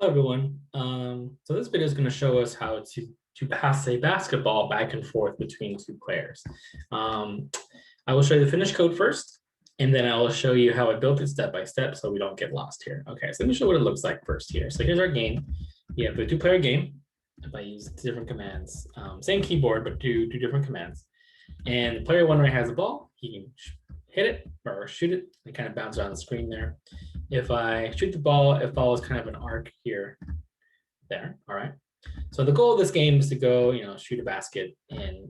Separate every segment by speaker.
Speaker 1: Hello, everyone. So this video is going to show us how to pass a basketball back and forth between two players. Um, I will show you the finished code first, and then I will show you how I built it step by step so we don't get lost here. Okay, so let me show what it looks like first here. So here's our game. We have a two-player game. If I use different commands, same keyboard, but two different commands. And player one right has the ball. He can hit it or shoot it. It kind of bounces around the screen there. If I shoot the ball, it follows kind of an arc here, there. All right. So the goal of this game is to go, shoot a basket and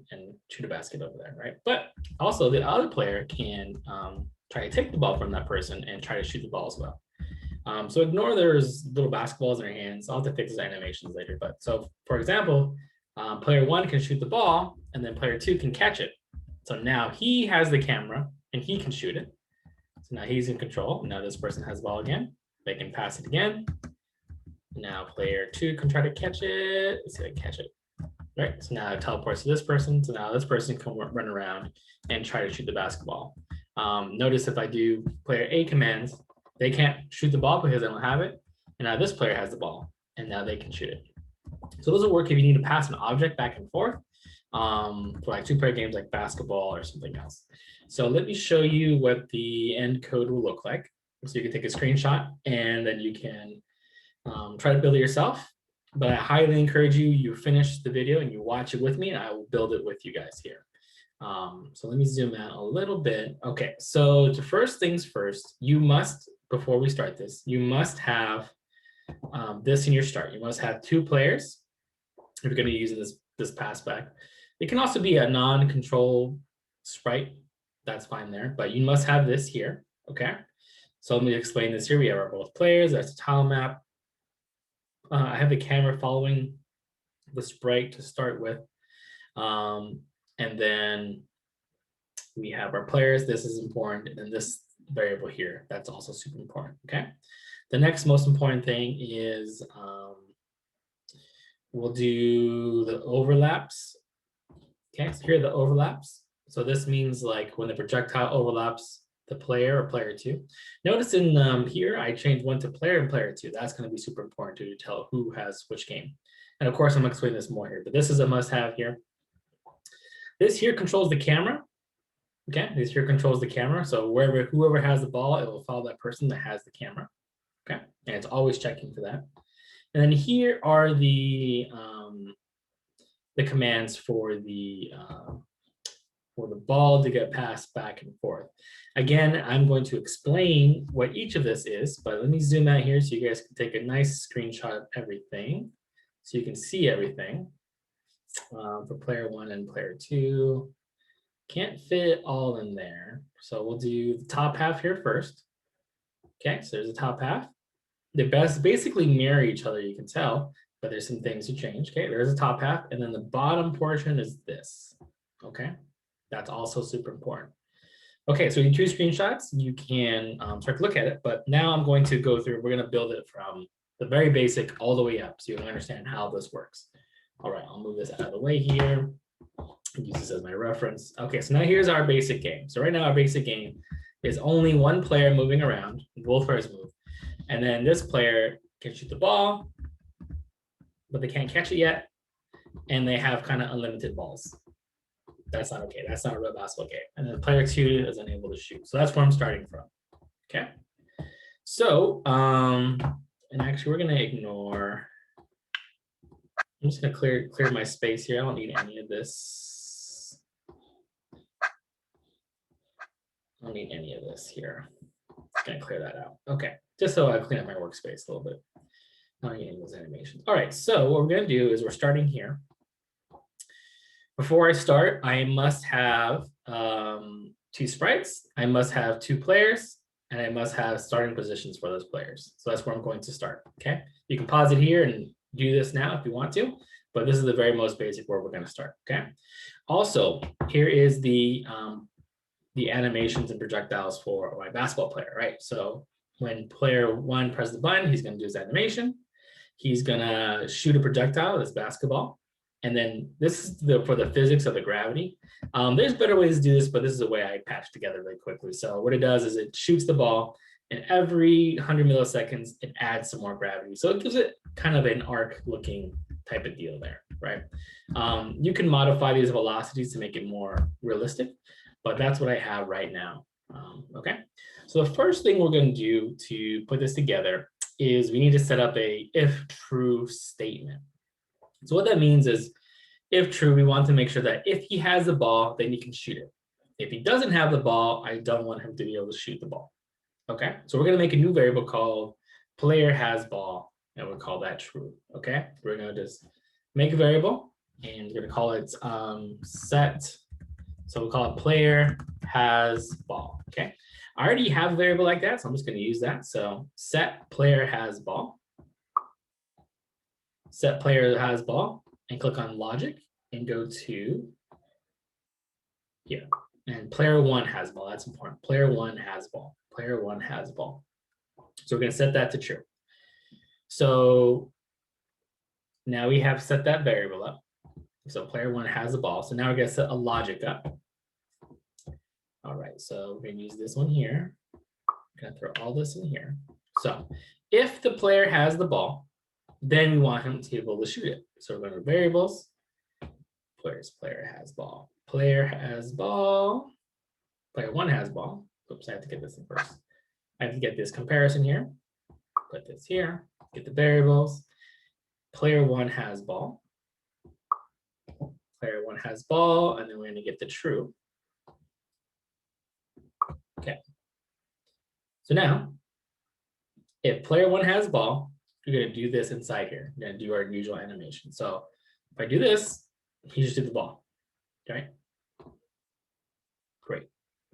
Speaker 1: shoot a basket over there, right? But also the other player can try to take the ball from that person and try to shoot the ball as well. So ignore there's little basketballs in their hands. I'll have to fix the animations later. But so for example, player one can shoot the ball and then player two can catch it. So now he has the camera and he can shoot it. So now he's in control. Now this person has the ball again. They can pass it again. Now player two can try to catch it. Let's see if I can catch it. Right. So now it teleports to this person. So now this person can run around and try to shoot the basketball. Notice if I do player A commands, they can't shoot the ball because they don't have it. And now this player has the ball and now they can shoot it. So those will work if you need to pass an object back and forth for like two-player games like basketball or something else. So let me show you what the end code will look like. So you can take a screenshot and then you can try to build it yourself. But I highly encourage you finish the video and you watch it with me and I will build it with you guys here. So let me zoom out a little bit. Okay, so to first things first, you must, before we start this, you must have this in your start. You must have two players if you're going to be using this pass back. It can also be a non-control sprite. That's fine there, but you must have this here, okay? So let me explain this here. We have our both players. That's a tile map. I have the camera following the sprite to start with. And then we have our players. This is important. And then this variable here, that's also super important, okay? The next most important thing is we'll do the overlaps. Okay, so here are the overlaps. So this means like when the projectile overlaps the player or player two. Notice in here, I changed one to player and player two. That's going to be super important to tell who has which game. And of course, I'm going to explain this more here, but this is a must-have here. This here controls the camera. Okay, this here controls the camera. So whoever has the ball, it will follow that person that has the camera. Okay, and it's always checking for that. And then here are the commands for the ball to get passed back and forth. Again, I'm going to explain what each of this is, but let me zoom out here so you guys can take a nice screenshot of everything so you can see everything for player one and player two. Can't fit it all in there. So we'll do the top half here first. Okay, so there's the top half. They basically mirror each other, you can tell, but there's some things to change. Okay, there's the top half, and then the bottom portion is this. Okay, that's also super important. Okay, so in two screenshots, you can start to look at it, but now I'm going to go through, we're going to build it from the very basic all the way up so you can understand how this works. All right, I'll move this out of the way here. Use this as my reference. Okay, so now here's our basic game. So right now our basic game is only one player moving around, both players move. And then this player can shoot the ball, but they can't catch it yet. And they have kind of unlimited balls. That's not okay. That's not a real basketball game. And then player two is unable to shoot. So that's where I'm starting from. Okay. So, and actually we're going to ignore, I'm just going to clear my space here. I don't need any of this. I don't need any of this here. I'm going to clear that out. Okay. Just so I clean up my workspace a little bit. Not getting those animations. All right, so what we're going to do is we're starting here. Before I start, I must have two sprites. I must have two players, and I must have starting positions for those players. So that's where I'm going to start. Okay, you can pause it here and do this now if you want to, but this is the very most basic where we're going to start. Okay. Also, here is the animations and projectiles for my basketball player. Right. So when player one presses the button, he's going to do his animation. He's going to shoot a projectile, this basketball. And then this is for the physics of the gravity. There's better ways to do this, but this is the way I patched together really quickly. So what it does is it shoots the ball, And every 100 milliseconds, it adds some more gravity. So it gives it kind of an arc looking type of deal there, right? You can modify these velocities to make it more realistic, but that's what I have right now. Okay, so the first thing we're going to do to put this together is we need to set up a if true statement. So what that means is if true, we want to make sure that if he has the ball, then he can shoot it. If he doesn't have the ball, I don't want him to be able to shoot the ball. Okay, so we're going to make a new variable called player has ball, and we'll call that true. Okay, we're going to just make a variable, and we're going to call it set. So we'll call it player has ball. Okay, I already have a variable like that, so I'm just going to use that. So set player has ball. Set player has ball, and click on logic, and go to here. And player one has ball. That's important. Player one has ball. Player one has ball. So we're going to set that to true. So now we have set that variable up. So player one has the ball. So now we're going to set a logic up. All right. So we're going to use this one here. I'm going to throw all this in here. So if the player has the ball, then we want him to be able to shoot it. So we're going to variables. Player has ball. Player has ball. Player one has ball. Oops, I have to get this in first. I have to get this comparison here. Put this here. Get the variables. Player one has ball. Player one has ball, and then we're going to get the true. Okay. So now, if player one has ball, we're going to do this inside here. We're going to do our usual animation. So if I do this, he just did the ball. Okay. Great.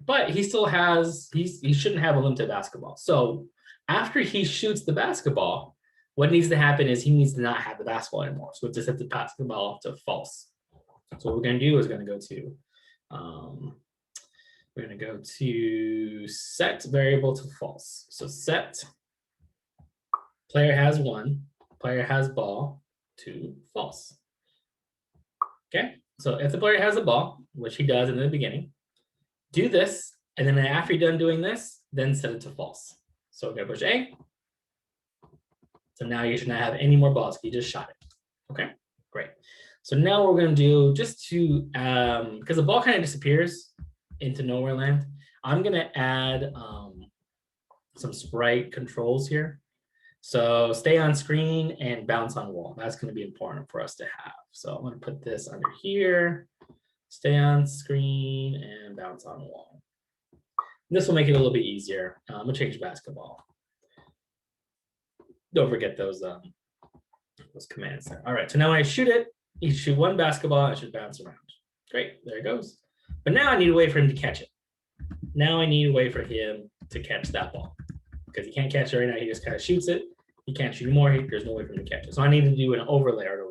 Speaker 1: But he still has, he shouldn't have a limited basketball. So after he shoots the basketball, what needs to happen is he needs to not have the basketball anymore. So we have to set the basketball to false. So what we're going to do is we're going to go to set variable to false. So set player has one, player has ball to false. Okay. So if the player has a ball, which he does in the beginning, do this, and then after you're done doing this, then set it to false. So we're going to push A. So now you should not have any more balls. You just shot it. Okay, great. So now what we're going to do, just to, because the ball kind of disappears into nowhere land, I'm going to add some sprite controls here. So stay on screen and bounce on wall. That's going to be important for us to have. So I'm going to put this under here. Stay on screen and bounce on wall. This will make it a little bit easier. I'm going to change basketball. Don't forget those commands there. All right, so now when I shoot it, you shoot one basketball, it should bounce around. Great, there it goes. But now I need a way for him to catch it. Now I need a way for him to catch that ball. Because he can't catch it right now, he just kind of shoots it. He can't shoot more, there's no way for him to catch it. So I need to do an overlay or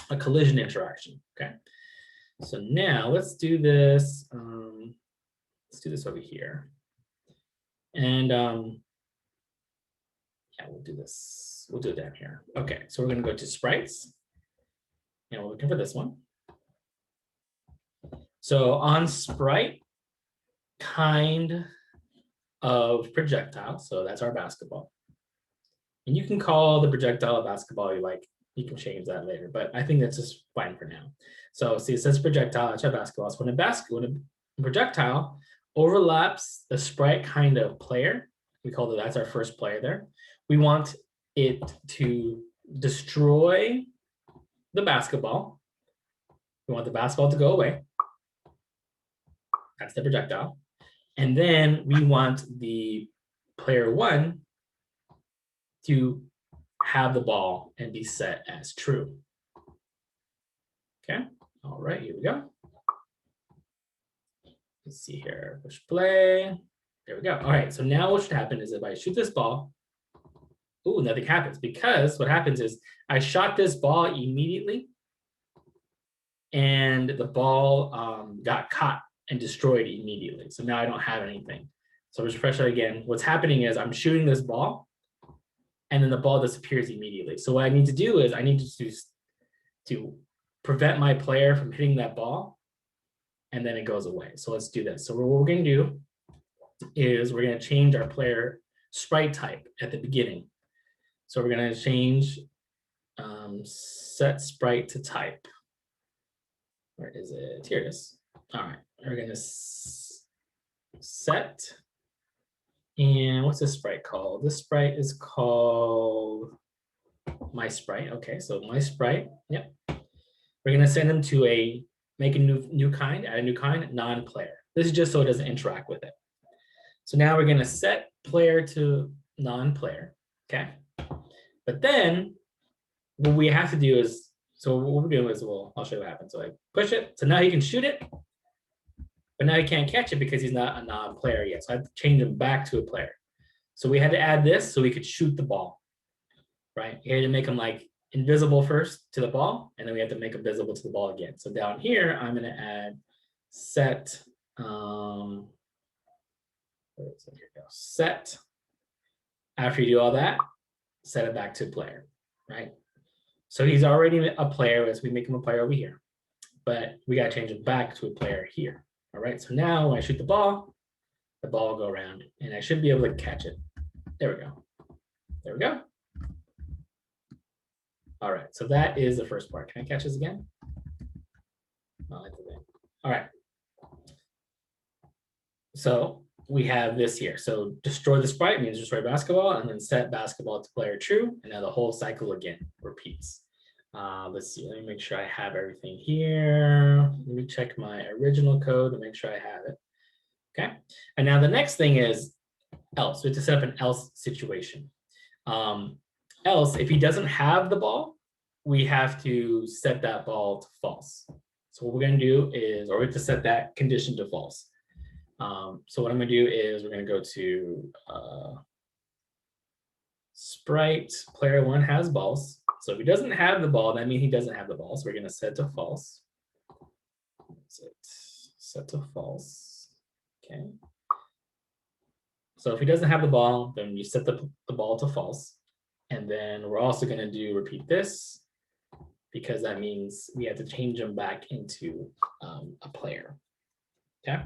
Speaker 1: a collision interaction, okay? So now let's do this. Let's do this over here. And yeah, we'll do this. We'll do it down here. Okay, so we're going to go to sprites. And we're looking for this one. So on sprite kind of projectile. So that's our basketball. And you can call the projectile a basketball you like. You can change that later, but I think that's just fine for now. So see, it says projectile, that's our basketball. So when a projectile overlaps the sprite kind of player, we call it, that's our first player there. We want it to destroy the basketball. We want the basketball to go away. That's the projectile. And then we want the player one to have the ball and be set as true. Okay, all right, here we go. Let's see here, push play. There we go. All right, so now what should happen is if I shoot this ball, ooh, nothing happens, because what happens is I shot this ball immediately and the ball got caught and destroyed immediately. So now I don't have anything. So refresh it again. What's happening is I'm shooting this ball and then the ball disappears immediately. So what I need to do is I need to prevent my player from hitting that ball, and then it goes away. So let's do this. So what we're going to do is we're going to change our player sprite type at the beginning. So we're going to change set sprite to type. Where is it? Here it is. All right, we're going to set. And what's this sprite called? This sprite is called my sprite. Okay, so my sprite. Yep. We're going to send them to make a new kind, add a new kind, non-player. This is just so it doesn't interact with it. So now we're going to set player to non-player. Okay. But then what we have to do is, so what we're doing is, well, I'll show you what happens. So I push it. So now he can shoot it, but now he can't catch it because he's not a non-player yet. So I have to change him back to a player. So we had to add this so we could shoot the ball, right? You had to make him like invisible first to the ball, and then we have to make him visible to the ball again. So down here, I'm going to add set, set. After you do all that, set it back to player, right? So he's already a player as we make him a player over here, but we got to change it back to a player here. All right, so now when I shoot the ball will go around and I should be able to catch it. There we go. There we go. All right, so that is the first part. Can I catch this again? All right. So we have this here. So destroy the sprite means destroy basketball, and then set basketball to player true. And now the whole cycle again repeats. Let's see, let me make sure I have everything here. Let me check my original code to make sure I have it. Okay, and now the next thing is else. We have to set up an else situation. Else, if he doesn't have the ball, we have to set that ball to false. So what we're going to do is, or we have to set that condition to false. So what I'm going to do is we're going to go to sprite player one has balls. So if he doesn't have the ball, that means he doesn't have the ball. So we're going to set to false. Set to false. Okay. So if he doesn't have the ball, then you set the ball to false. And then we're also going to repeat this, because that means we have to change him back into a player. Okay.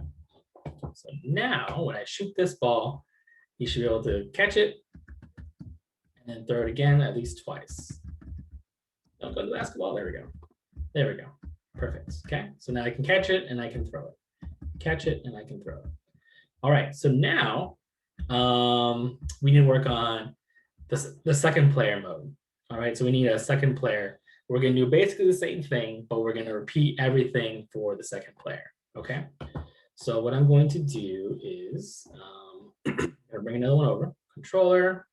Speaker 1: So now when I shoot this ball, he should be able to catch it and then throw it again at least twice. Don't go to the basketball. There we go. There we go. Perfect. Okay. So now I can catch it and I can throw it. Catch it and I can throw it. All right. So now we need to work on the second player mode. All right. So we need a second player. We're going to do basically the same thing, but we're going to repeat everything for the second player. Okay. So what I'm going to do is bring another one over. Controller.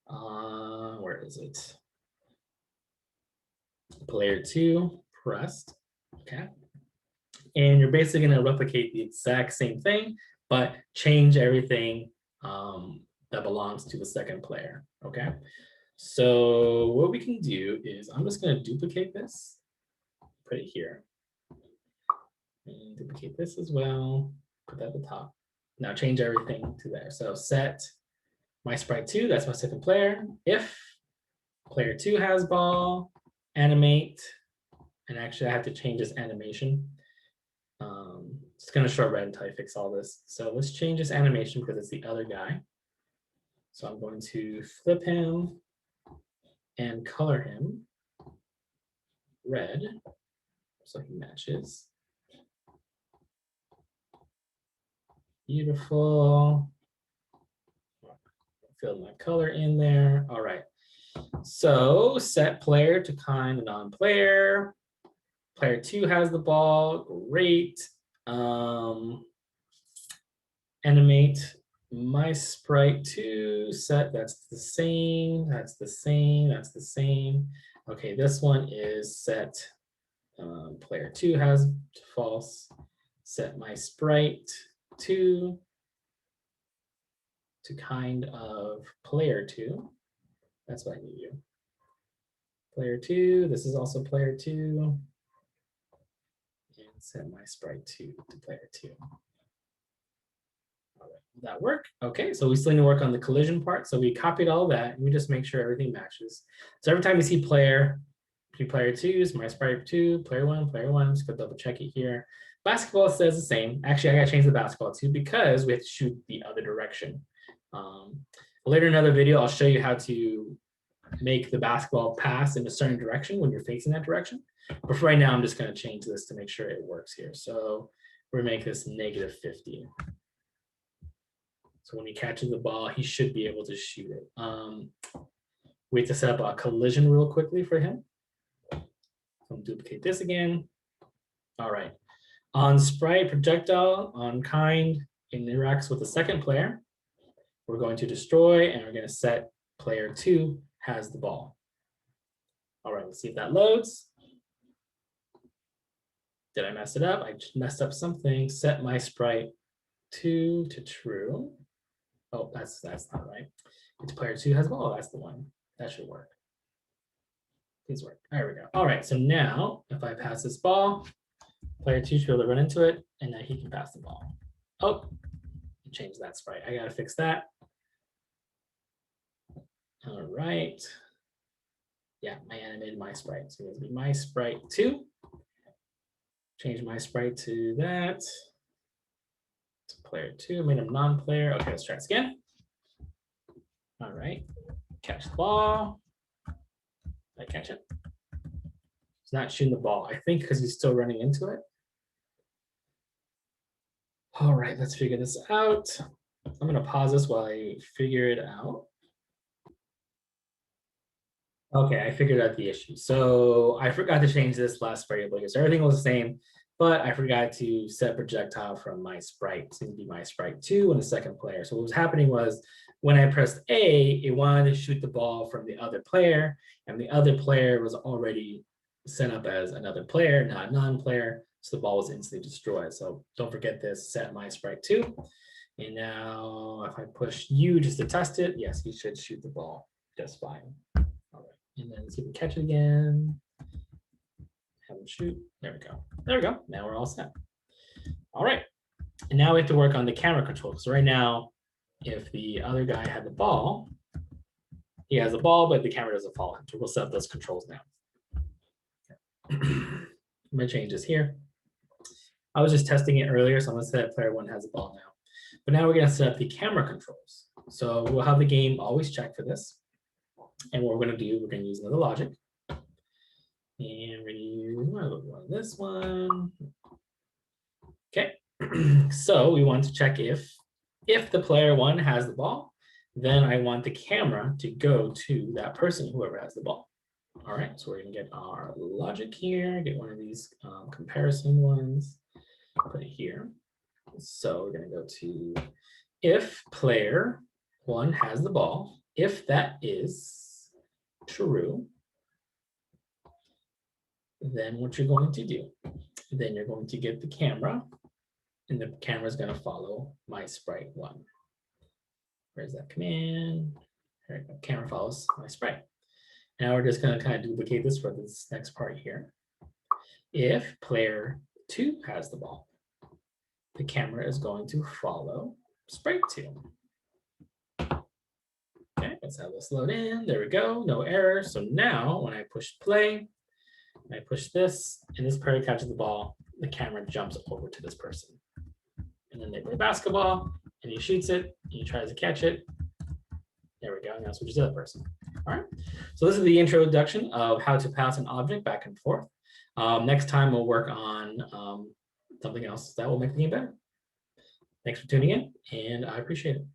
Speaker 1: Where is it? Player two pressed. Okay. And you're basically going to replicate the exact same thing, but change everything that belongs to the second player. Okay. So what we can do is I'm just going to duplicate this, put it here. And duplicate this as well, put that at the top. Now change everything to there. So set my sprite 2, that's my second player. If player 2 has ball, animate, and actually I have to change this animation. It's going to show red until I fix all this. So let's change this animation because it's the other guy. So I'm going to flip him and color him red so he matches. Beautiful. Fill my color in there. All right. So set player to kind of non-player. Player 2 has the ball. Great. Animate my sprite 2 set. That's the same. That's the same. That's the same. Okay, this one is set. Player 2 has false. Set my sprite 2 to kind of player 2. That's what I need to do. Player 2, this is also player 2. And set my sprite 2 to player 2. All right, will that work? Okay, so we still need to work on the collision part. So we copied all that and we just make sure everything matches. So every time you see player 2 is my sprite 2, player 1, just go double check it here. basketball says the same. Actually, I gotta change the basketball too because we have to shoot the other direction. Later in another video, I'll show you how to make the basketball pass in a certain direction when you're facing that direction. But for right now, I'm just gonna change this to make sure it works here. So we're gonna make this -50. So when he catches the ball, he should be able to shoot it. We have to set up a collision real quickly for him. So I'll duplicate this again. All right. On Sprite Projectile, on kind, interacts with the second player. We're going to destroy and we're going to set player 2 has the ball. All right, let's see if that loads. Did I mess it up? I just messed up something. Set my Sprite 2 to true. Oh, that's not right. It's player 2 has the ball. That's the one. That should work. Please work. There we go. All right, so now if I pass this ball, player 2 should be able to run into it, and now he can pass the ball. Oh, change that sprite. I gotta fix that. All right. Yeah, I animated my sprite. So it's gonna be my sprite 2. Change my sprite to that. To player 2, made him non-player. Okay, let's try this again. All right, catch the ball. Did I catch it? He's not shooting the ball, I think, because he's still running into it. All right, let's figure this out. I'm gonna pause this while I figure it out. Okay, I figured out the issue. So I forgot to change this last variable here. So everything was the same, but I forgot to set projectile from my sprite to be my sprite 2 and the second player. So what was happening was when I pressed A, it wanted to shoot the ball from the other player, and the other player was already set up as another player, not a non-player. So the ball was instantly destroyed. So don't forget this, set my sprite 2. And now if I push U just to test it, yes, he should shoot the ball just fine. All right, and then see if we catch it again. Have him shoot. There we go. There we go. Now we're all set. All right. And now we have to work on the camera control. So right now, if the other guy had the ball, he has the ball, but the camera doesn't follow him. So we'll set up those controls now. I'm gonna change this here. I was just testing it earlier, so I'm gonna set player 1 has the ball now. But now we're gonna set up the camera controls. So we'll have the game always check for this. And what we're gonna do, we're gonna use another logic. And we're gonna use this one. Okay, so we want to check if the player 1 has the ball, then I want the camera to go to that person, whoever has the ball. All right, so we're gonna get our logic here, get one of these comparison ones, put it here. So we're gonna go to if player 1 has the ball, if that is true, then what you're going to do, then you're going to get the camera, and the camera is going to follow my sprite 1. Where's that command? There we go. Camera follows my sprite. Now we're just going to kind of duplicate this for this next part here. If player 2 has the ball, the camera is going to follow sprite 2. Okay, let's have this load in. There we go. No error. So now when I push play, I push this, and this player catches the ball, the camera jumps over to this person. And then they play basketball, and he shoots it, and he tries to catch it. There we go, now switches to the other person. All right, so this is the introduction of how to pass an object back and forth. Next time we'll work on something else that will make the game better. Thanks for tuning in, and I appreciate it.